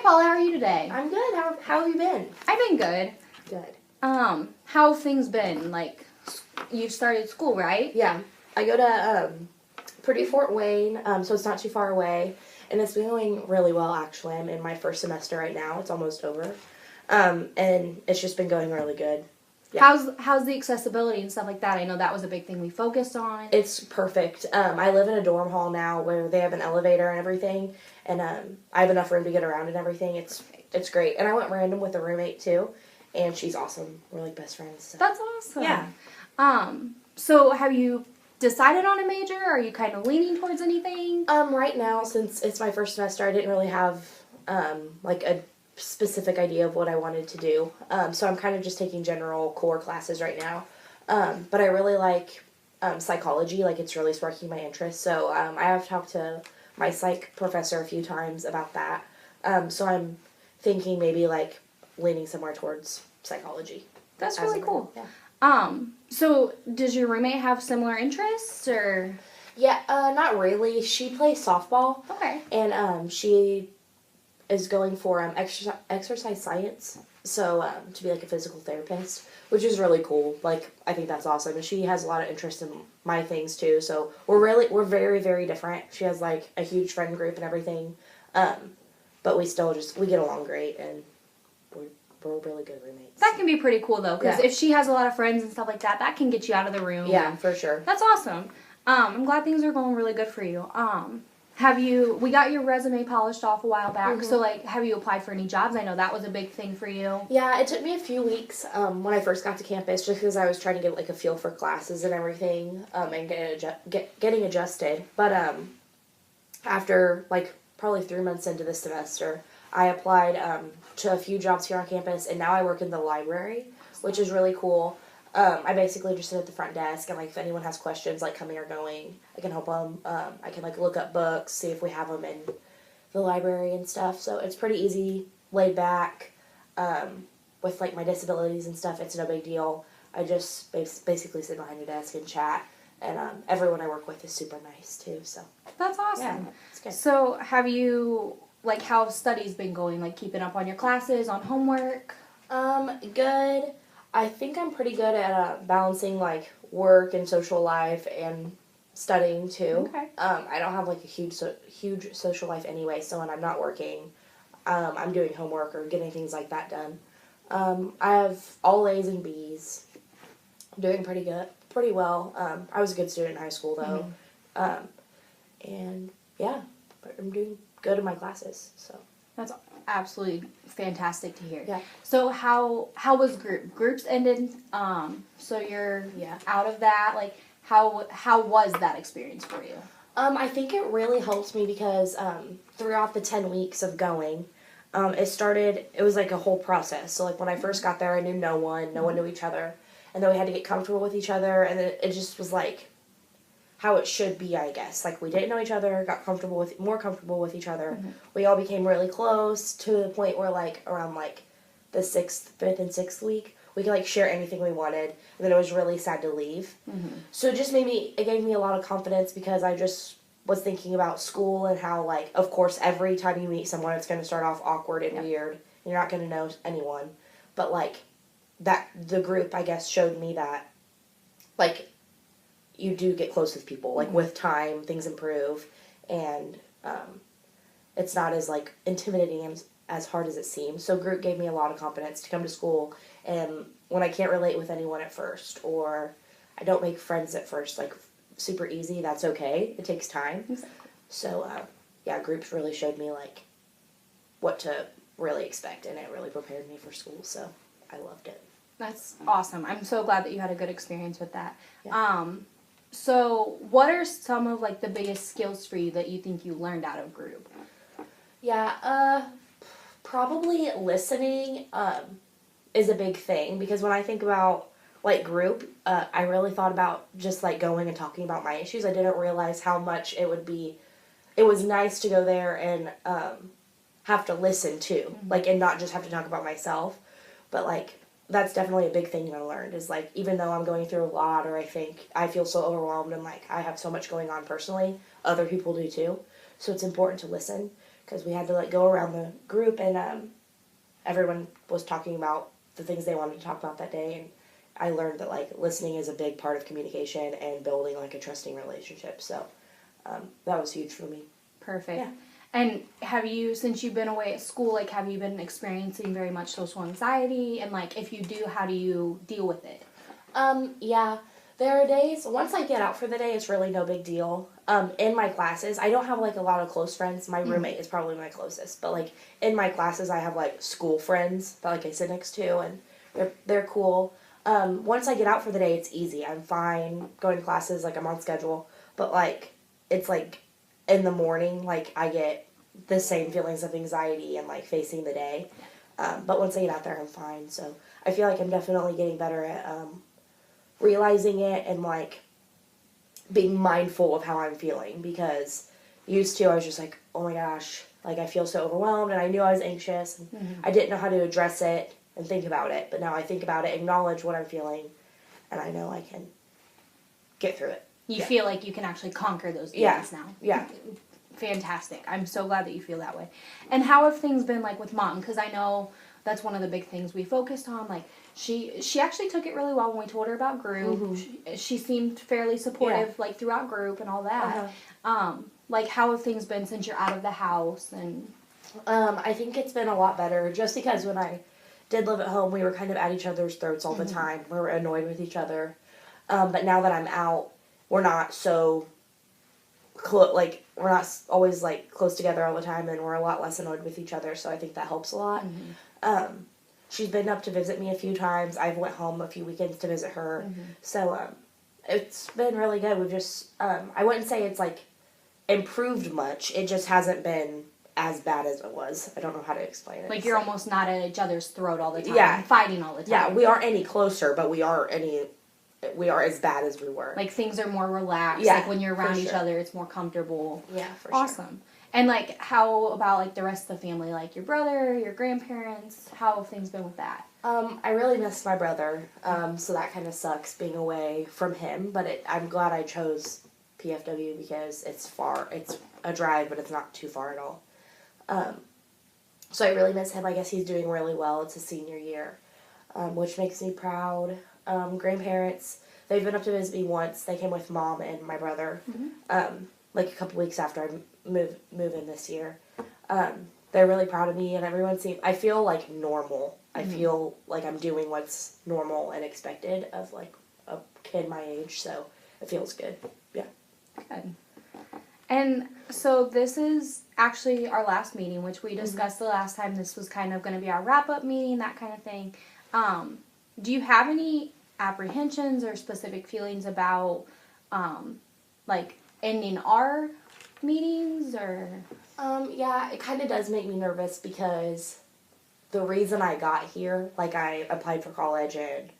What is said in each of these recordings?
Paula, how are you today? I'm good. How have you been? I've been good. Good. How have things been? Like, you've started school, right? Yeah. I go to Purdue Fort Wayne, so it's not too far away, and it's been going really well, actually. I'm in my first semester right now. It's almost over. And it's just been going really good. Yeah. How's the accessibility and stuff like that? I know that was a big thing we focused on. It's perfect. I live in a dorm hall now where they have an elevator and everything, and I have enough room to get around and everything. It's great. And I went random with a roommate too, and she's awesome. We're like best friends. So. That's awesome. Yeah. So have you decided on a major? Are you kind of leaning towards anything? Right now, since it's my first semester, I didn't really have like a specific idea of what I wanted to do. So I'm kind of just taking general core classes right now. But I really like psychology. Like, it's really sparking my interest. So I have talked to my psych professor a few times about that. So I'm thinking maybe like leaning somewhere towards psychology. That's really cool. Yeah. So does your roommate have similar interests, or? Yeah, not really. She plays softball. Okay. And she is going for exercise science, so to be like a physical therapist, which is really cool. Like, I think that's awesome. And she has a lot of interest in my things too, so we're very, very different. She has like a huge friend group and everything, but we get along great, and we're really good roommates. That can be pretty cool though, because Yeah. if she has a lot of friends and stuff like that, that can get you out of the room. Yeah, for sure. That's awesome. I'm glad things are going really good for you. We got your resume polished off a while back, Mm-hmm. so, like, have you applied for any jobs? I know that was a big thing for you. Yeah, it took me a few weeks when I first got to campus, just because I was trying to get like a feel for classes and everything, and getting adjusted. But after like probably 3 months into the semester, I applied to a few jobs here on campus, and now I work in the library, which is really cool. I basically just sit at the front desk, and like if anyone has questions like coming or going, I can help them. I can like look up books, see if we have them in the library and stuff. So it's pretty easy, laid back. With like my disabilities and stuff, it's no big deal. I just basically sit behind a desk and chat, and everyone I work with is super nice too. So That's awesome. yeah, it's good. So how have studies been going? Like, keeping up on your classes, on homework? Good. I think I'm pretty good at balancing like work and social life and studying too. Okay. I don't have like a huge social life anyway, so when I'm not working, I'm doing homework or getting things like that done. I have all A's and B's. I'm doing pretty well. I was a good student in high school though. Mm-hmm. And yeah, but I'm doing good in my classes, so. That's absolutely fantastic to hear. Yeah. So how was groups ended? So you're out of that. Like, how was that experience for you? I think it really helped me because throughout the 10 weeks of going, it was like a whole process. So like when I first got there, I knew no one knew each other, and then we had to get comfortable with each other, and then it just was like how it should be, I guess. Like, we didn't know each other, got more comfortable with each other. Mm-hmm. We all became really close to the point where, like, around, like, the 5th and 6th week, we could, like, share anything we wanted, and then it was really sad to leave. Mm-hmm. So it gave me a lot of confidence, because I just was thinking about school and how, like, of course, every time you meet someone, it's going to start off awkward and weird. You're not going to know anyone. But, like, the group, I guess, showed me that, like, you do get close with people. Like, with time, things improve, and it's not as, like, intimidating as hard as it seems. So group gave me a lot of confidence to come to school, and when I can't relate with anyone at first, or I don't make friends at first, like, super easy, that's okay. It takes time. Exactly. So, groups really showed me, like, what to really expect, and it really prepared me for school, so I loved it. That's awesome. I'm so glad that you had a good experience with that. Yeah. So what are some of, like, the biggest skills for you that you think you learned out of group? Yeah, probably listening is a big thing, because when I think about, like, group, I really thought about just, like, going and talking about my issues. I didn't realize how much it was nice to go there and have to listen too, like, and not just have to talk about myself, but, like, that's definitely a big thing I learned, is, like, even though I'm going through a lot, or I feel so overwhelmed and, like, I have so much going on personally, other people do too. So it's important to listen, because we had to like go around the group and everyone was talking about the things they wanted to talk about that day, and I learned that like listening is a big part of communication and building like a trusting relationship. So that was huge for me. Perfect. Yeah. And have you, since you've been away at school, like have you been experiencing very much social anxiety? And like if you do, how do you deal with it? Yeah. There are days, once I get out for the day, it's really no big deal. In my classes, I don't have, like, a lot of close friends. My roommate is probably my closest. But, like, in my classes, I have, like, school friends that, like, I sit next to, and they're cool. Once I get out for the day, it's easy. I'm fine going to classes, like, I'm on schedule. But, like, it's, like, in the morning, like, I get the same feelings of anxiety and, like, facing the day. But once I get out there, I'm fine. So I feel like I'm definitely getting better at, realizing it and like being mindful of how I'm feeling, because used to I was just like, oh my gosh, like I feel so overwhelmed, and I knew I was anxious and I didn't know how to address it and think about it, but now I think about it, acknowledge what I'm feeling, and I know I can get through it. You feel like you can actually conquer those feelings now. Yeah. Fantastic. I'm so glad that you feel that way. And how have things been like with Mom? Because I know that's one of the big things we focused on. Like she actually took it really well when we told her about group. She seemed fairly supportive like throughout group and all that. Like how have things been since you're out of the house? And I think it's been a lot better, just because when I did live at home, we were kind of at each other's throats all the time. We were annoyed with each other. But now that I'm out, we're not so like we're not always like close together all the time, and we're a lot less annoyed with each other, so I think that helps a lot. She's been up to visit me a few times. I've went home a few weekends to visit her, so it's been really good. We've just I wouldn't say it's like improved much, it just hasn't been as bad as it was. I don't know how to explain it. Like you're almost not at each other's throat all the time, fighting all the time. Yeah, we aren't any closer, but we are as bad as we were. Like things are more relaxed. Yeah, like when you're around for each sure. other, it's more comfortable. Yeah, for Awesome. sure. And like how about like the rest of the family, like your brother, your grandparents? How have things been with that? I really miss my brother, so that kind of sucks being away from him, but I'm glad I chose PFW because it's far. It's a drive, but it's not too far at all. So I really miss him. I guess he's doing really well. It's his senior year, which makes me proud. Grandparents, they've been up to visit me once. They came with Mom and my brother, like a couple weeks after I move in this year. They're really proud of me, and I feel like normal. I feel like I'm doing what's normal and expected of like a kid my age, so it feels good. Yeah. Good. And so this is actually our last meeting, which we discussed the last time. This was kind of going to be our wrap-up meeting, that kind of thing. Do you have any apprehensions or specific feelings about, like, ending our meetings, or? Yeah, it kind of does make me nervous because the reason I got here, like I applied for college and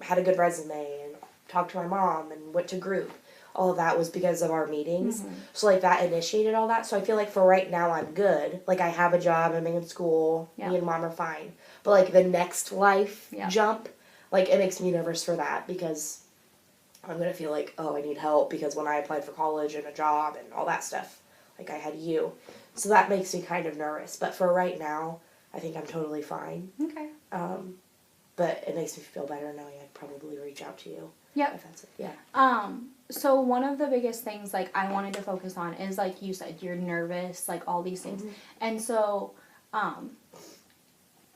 had a good resume and talked to my mom and went to group. All of that was because of our meetings. So, like, that initiated all that. So, I feel like for right now, I'm good. Like, I have a job, I'm in school, me and Mom are fine. But, like, the next life jump, like, it makes me nervous for that because I'm going to feel like, oh, I need help because when I applied for college and a job and all that stuff, like, I had you. So, that makes me kind of nervous. But for right now, I think I'm totally fine. Okay. But it makes me feel better knowing I'd probably reach out to you. Yep. If that's it. Yeah. So one of the biggest things, like, I wanted to focus on is, like you said, you're nervous, like, all these things. And so,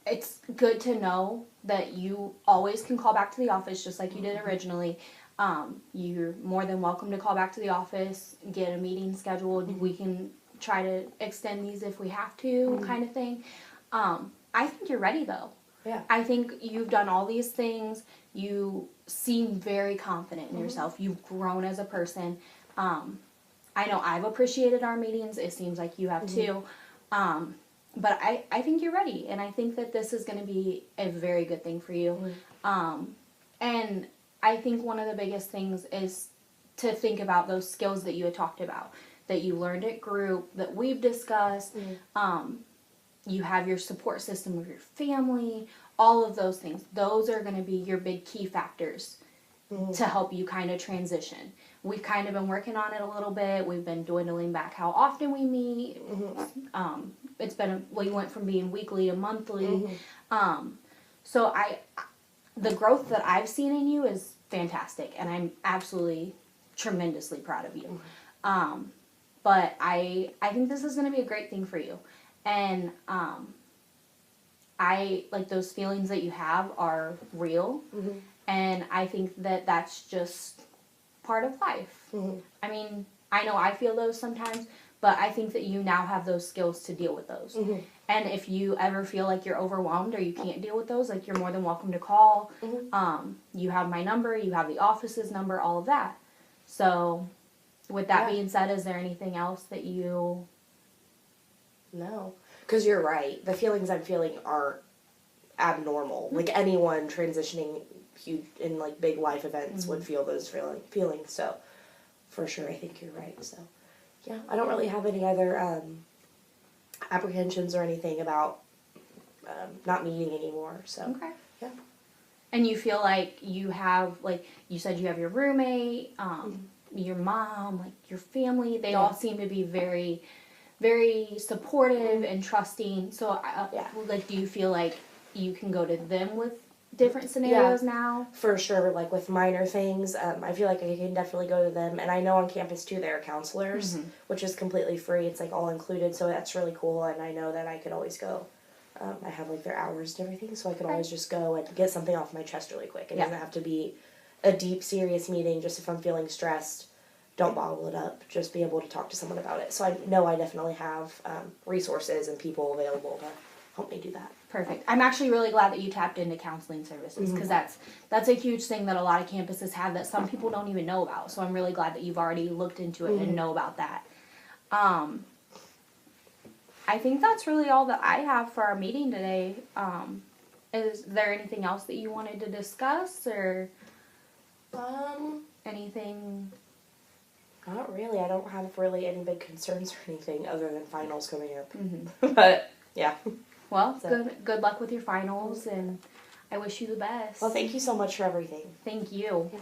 it's good to know that you always can call back to the office just like you did originally. You're more than welcome to call back to the office, get a meeting scheduled. We can try to extend these if we have to, kind of thing. I think you're ready, though. Yeah. I think you've done all these things. You seem very confident in yourself. You've grown as a person. I know I've appreciated our meetings. It seems like you have too. But I think you're ready. And I think that this is going to be a very good thing for you. And I think one of the biggest things is to think about those skills that you had talked about, that you learned at group, that we've discussed. You have your support system of your family, all of those things. Those are going to be your big key factors to help you kind of transition. We've kind of been working on it a little bit. We've been dwindling back how often we meet. It's been, we went from being weekly to monthly. So the growth that I've seen in you is fantastic, and I'm absolutely tremendously proud of you. But I think this is going to be a great thing for you. And I, like, those feelings that you have are real. And I think that that's just part of life. I mean, I know I feel those sometimes, but I think that you now have those skills to deal with those. And if you ever feel like you're overwhelmed or you can't deal with those, like, you're more than welcome to call. You have my number, you have the office's number, all of that. So, with that being said, is there anything else that you... No. Because you're right. The feelings I'm feeling aren't abnormal. Like, anyone transitioning huge in, like, big life events would feel those feelings. So, for sure, I think you're right. So, yeah. I don't really have any other apprehensions or anything about not meeting anymore. So, Okay. yeah. And you feel like you have, like, you said you have your roommate, your mom, like, your family. They all seem to be very, very supportive and trusting. So, like, do you feel like you can go to them with different scenarios now? For sure, like with minor things, I feel like I can definitely go to them. And I know on campus too, there are counselors, which is completely free. It's like all included, so that's really cool. And I know that I could always go. I have like their hours and everything, so I could always just go and get something off my chest really quick. It doesn't have to be a deep, serious meeting. Just if I'm feeling stressed, don't bottle it up. Just be able to talk to someone about it. So I know I definitely have resources and people available to help me do that. Perfect. I'm actually really glad that you tapped into counseling services, because that's a huge thing that a lot of campuses have that some people don't even know about. So I'm really glad that you've already looked into it and know about that. I think that's really all that I have for our meeting today. Is there anything else that you wanted to discuss, or anything? Not really. I don't have really any big concerns or anything other than finals coming up. But yeah. Well, good luck with your finals, and I wish you the best. Well, thank you so much for everything. Thank you. Yeah.